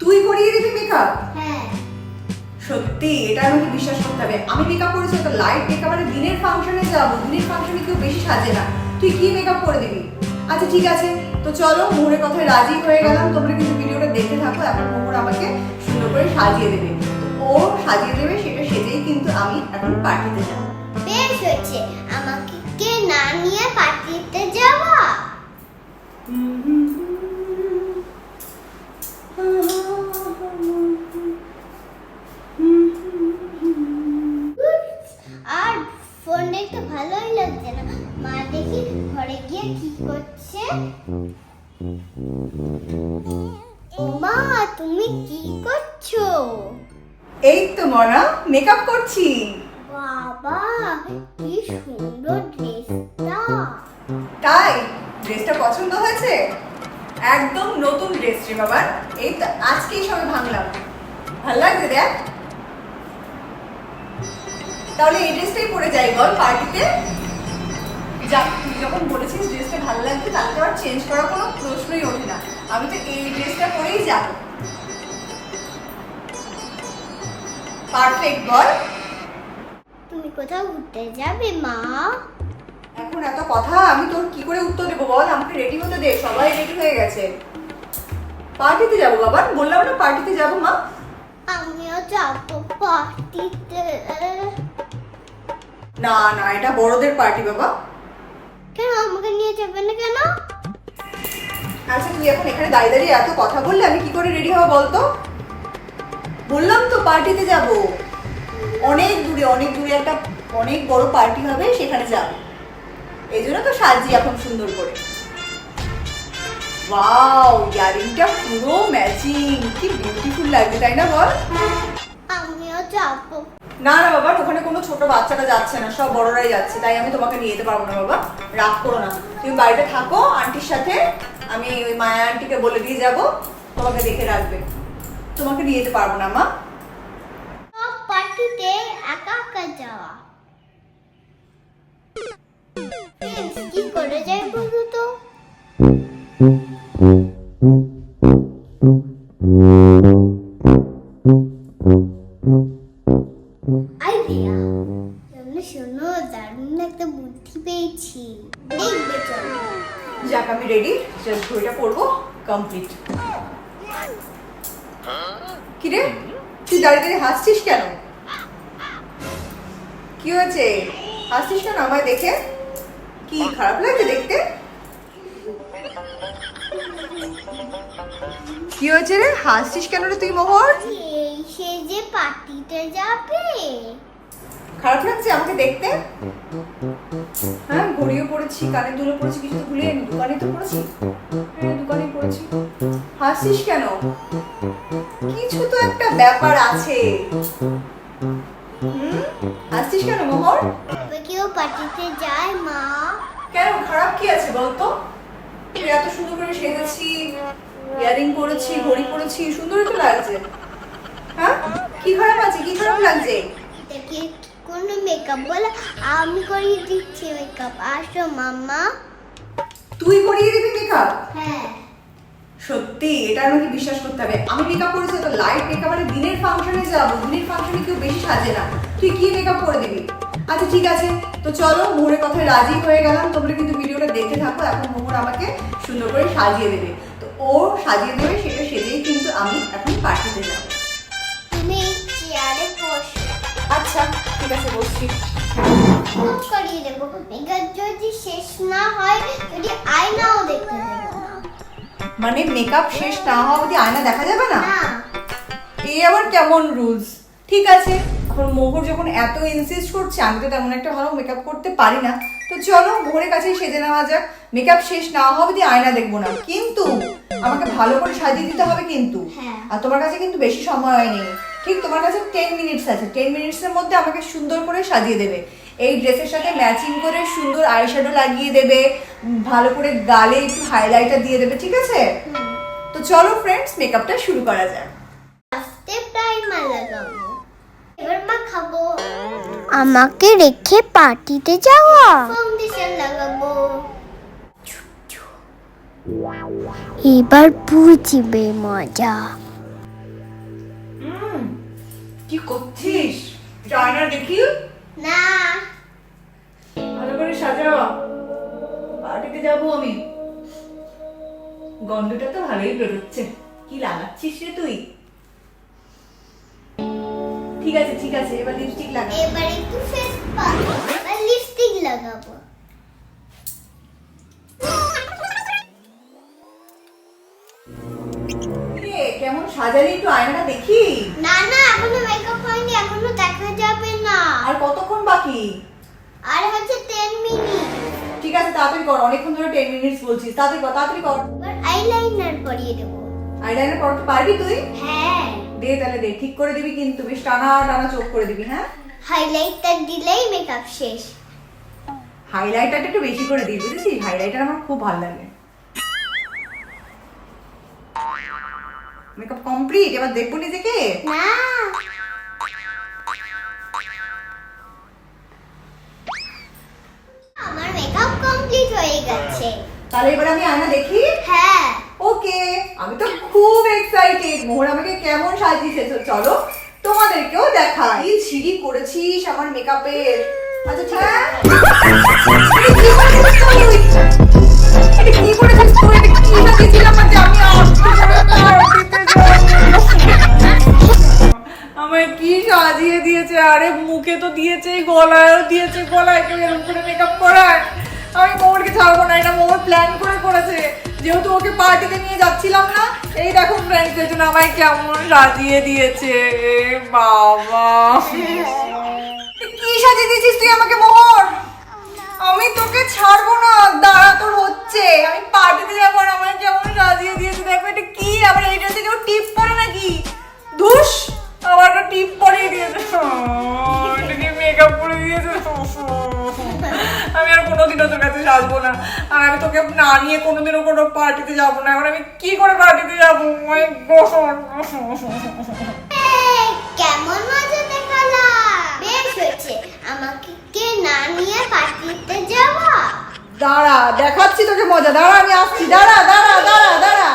তুই করিয়ে দিবি মেকআপ? হ্যাঁ। সত্যি এটা আমাকে বিশ্বাস করতে হবে। আমি মেকআপ করেছি তো লাইট মেকআপ, মানে দিনের ফাংশনে যাবো, দিনের ফাংশনে কেউ বেশি সাজে না, তুই কি মেকআপ করে দিবি? আচ্ছা ঠিক আছে, তো চলো মোহরের কথায় রাজি হয়ে গেলাম। তোমরা কিন্তু ভিডিওটা দেখতে থাকো। এখন মোহর আমাকে সুন্দর করে সাজিয়ে দেবে, তো ও সাজিয়ে দেবে, সেটা সেজেই কিন্তু আমি এখন পার্টিতে যাবো। বেশ হচ্ছে, আমাকে কে না নিয়ে পার্টিতে যাওয়া? আর ফোন দেখতে ভালোই লাগছে না। মা দেখি ঘরে গিয়ে কি করছে। ও মা, তুমি কি করছো? এই তো মনা, মেকআপ করছি। বাবা, কি সুন্দর ড্রেসটা। তাই ড্রেসটা পছন্দ হয়েছে? একদম নতুন ড্রেস রে বাবা, এই তো আজকেই সবে ভাঙলাম। ভালো লাগছে দেখ। তাহলে এই ড্রেসটাই পরে যাই বল পার্টিতে? যা, তুই যখন বলেছিস ড্রেসটা ভালো লাগছে, তাহলে তো আর চেঞ্জ করার কোনো প্রশ্নই ওঠে না। আমি তো এই ড্রেসটা পরেই যাব। পারফেক্ট বল। তুমি কোথাও ঘুরতে যাবে মা? এখন এত কথা আমি তোর কি করে উত্তর দেবো বল? আমাকে রেডি হতে দে, সবাই রেডি হয়ে গেছে। পার্টিতে যাবো বাবা, বললাম না পার্টিতে যাবো মা। আমিও যাবো পার্টিতে। না না, এটা বড়দের পার্টি বাবা। কেন আমাকে নিয়ে যাবে না কেন? আচ্ছা তুই এখন এখানে দাঁড়িয়ে দাঁড়িয়ে এত কথা বললে আমি কি করে রেডি হবো বলতো? বললাম তো পার্টিতে যাব, অনেক দূরে একটা অনেক বড় পার্টি হবে, সেখানে যাব। এই জন্য তো সাজি এখন সুন্দর করে। ওয়াও, ইয়ারিংটা পুরো ম্যাচিং, কি বিউটিফুল লাগছে তাই না বল? আমিও যাবো। না না বাবা, ওখানে কোনো ছোট বাচ্চাটা যাচ্ছে না, সব বড়রাই যাচ্ছে, তাই আমি তোমাকে নিয়ে যেতে পারবো না বাবা। রাগ করো না, তুমি বাড়িতে থাকো আন্টির সাথে। আমি ওই মায়া আন্টিকে বলে দিয়ে যাব, তোমাকে দেখে রাখবে। তোমাকে নিয়ে যেতে পারবো না মা। সব পার্টিতে একা একা যাওয়া। কি করে যাই বলো তো? আইডিয়া, শোনো শোনো, দারুণ একটা বুদ্ধি পেয়েছি। দেখবে চলো। যাক আমি রেডি, জাস্ট ঘড়িটা পরবো, কমপ্লিট। কি রে, তুই দাঁড়িয়ে দাঁড়িয়ে হাসছিস কেন? কি হয়েছে, হাসছিস কেন আমায় দেখে? কি খারাপ লাগছে দেখতে? কি হয়েছে রে, হাসছিস কেন রে তুই মোহর? এই সেজে পার্টিতে যাবে? খারাপ লাগছে আমাকে দেখতে? হ্যাঁ, ঘড়িও পরেছি, কানের দুলও পরেছি, কিছু তো ভুলে যাইনি, দোকানে তো পরেছি। হ্যাঁ, দোকানেই পরেছি। হাসছিস কেন? কিছু তো একটা ব্যাপার আছে। হাসছিস কেন মোহর? তবে কেউ পার্টিতে যায় মা? কেন, খারাপ কি আছে বলতো? তুই এত সুন্দর করে সেজেছি, ইয়ারিং পরেছি, ঘড়ি পরেছি, সুন্দরই তো লাগছে। হ্যাঁ, কি খারাপ আছে, কি খারাপ লাগছে? দেখি কোনো মেকআপ বলে, আমি করিয়ে দিচ্ছি মেকআপ। আসো মাম্মা। তুই করিয়ে দিবি মেকআপ? হ্যাঁ। সত্যি এটা আমাকে বিশ্বাস করতে হবে। আমি মেকআপ করেছি তো লাইট মেকআপ, মানে দিনের ফাংশনে যাবো, দিনের ফাংশনে কেউ বেশি সাজে না, তুই কি মেকআপ করে দিবি? আচ্ছা ঠিক আছে, তো চলো মোহরের কথায় রাজি হয়ে গেলাম। তোমরা কিন্তু ভিডিওটা দেখতে থাকো। এখন মোহর আমাকে সুন্দর করে সাজিয়ে দেবে, তো ও সাজিয়ে দেবে, সেটা সেজেই কিন্তু আমি এখন পার্টিতে যাবো। তুমি এই চেয়ারে বসো। আচ্ছা ঠিক আছে, বসছি। খুব করিয়ে দেবো। মেকআপ যদি শেষ না হয়, যদি আয়নাও দেখতে দেবো না। মানে মেকআপ শেষ না হওয়া অবধি আয়না দেখা যাবে না? না। এই আবার কেমন রুলস? ঠিক আছে, এখন মোহর যখন এত ইনসিস্ট করছে, আমি তো তেমন একটা ভালো মেকআপ করতে পারি না, তো চলো মোহরের কাছেই সেজে নেওয়া যাক। মেকআপ শেষ না হওয়া অবধি আয়না দেখবো না, কিন্তু আমাকে ভালো করে সাজিয়ে দিতে হবে কিন্তু। হ্যাঁ। আর তোমার কাছে কিন্তু বেশি সময় নেই, ঠিক তোমার কাছে 10 মিনিটস আছে। 10 মিনিটসের মধ্যে আমাকে সুন্দর করে সাজিয়ে দেবে। এই ড্রেসের সাথে ম্যাচিং করে সুন্দর আইশ্যাডো লাগিয়ে দেবে, ভালো করে গালে একটু হাইলাইটার দিয়ে দেবে, ঠিক আছে? তো চলো ফ্রেন্ডস, মেকআপটা শুরু করা যাক। আস্তে প্রাইমার লাগাবো, এবার মা খাবো। আমাকে রেখে পার্টিতে যাওয়া। ফাউন্ডেশন লাগাবো। এবার বুঝবে মজা। কি করছিস? আয়না দেখি, না ভালো করে সাজা, পার্টিতে যাবো আমি। গন্ধটা তো ভালোই বেরোচ্ছে। কি লাগাচ্ছিস রে তুই? ঠিক আছে ঠিক আছে, এবার লিপস্টিক লাগা। এবার একটু ফেস পাবো আর লিপস্টিক লাগাবো। রে, কেমন সাজালি একটু আয়নাটা দেখি। না না এখনো মেকআপ হয়নি, এখনো দেখা যাবে না। আর কতক্ষণ বাকি? আর হচ্ছে 10 মিনিট। ঠিক আছে তাড়াতাড়ি কর, অনেকক্ষণ ধরে 10 মিনিটস বলছিস। তাড়াতাড়ি কর তাড়াতাড়ি কর। এবার আইলাইনার পরিয়ে দেবো। আইলাইনার করতে পারবি তুই? হ্যাঁ, দে তাহলে দে, ঠিক করে দিবি কিন্তু, বেশ টানা টানা চোখ করে দিবি। হ্যাঁ, হাইলাইটার দিলেই মেকআপ শেষ। হাইলাইটারটা একটু বেশি করে দিবি, বুঝেছিস? হাইলাইটার আমার খুব ভালো লাগে। মেকআপ কমপ্লিট, এবার দেখবো নিজেকে। না আমার মেকআপ কমপ্লিট হয়ে গেছে। তাহলে এবার আমি আয়না দেখি। হ্যাঁ ওকে, আমি তো খুব এক্সাইটেড। মোহর আমাকে কেমন সাজিয়েছে, তো চলো তোমাদেরকেও দেখাই। কি সিঁড়ি করেছিস আমার মেকআপের। আচ্ছা ঠিক আছে। এটা কি করেছিস তুই? এটা কি সাজিয়েছিলাম যে আমি আমায় কি সাজিয়ে দিয়েছে। আরে মুখে তো দিয়েছে, গলায়ও দিয়েছে, গলায় কেউ এরকম করে মেকআপ করায়। আমি মোহরকে ছাড়বো না, এটা মোহর প্ল্যান করে করেছে। যেহেতু ওকে পার্টিতে নিয়ে যাচ্ছিলাম না, এই দেখো ফ্রেন্ডস এর জন্য আমায় কেমন সাজিয়ে দিয়েছে। বাবা কি সাজিয়ে দিয়েছিস তুই আমাকে মোহর। আমি তোকে ছাড়বো না, দাঁড়া তোর হচ্ছে। আমি পার্টিতে যাবো আর আমায় কেমন সাজিয়ে দিয়েছে দেখো। এটা কি আবার এইটাতে কেউ টিপ পরে নাকি? ধুস, আবার একটা টিপ পরিয়ে দিয়েছে। এটাকে মেকআপ করে দিয়েছে। আমি আর কোনোদিনও তোর কাছে সাজবো না, আর আমি তোকে না নিয়ে কোনোদিনও কোনো পার্টিতে যাবো না। এখন আমি কি করে পার্টিতে যাবো? মাই গড, কেমন মজা দেখালাম। বেশ হয়েছে, আমাকে কে না নিয়ে পার্টিতে যাওয়া। দাঁড়া দেখাচ্ছি তোকে মজা। দাঁড়া আমি আসছি, দাঁড়া দাঁড়া দাঁড়া দাঁড়া।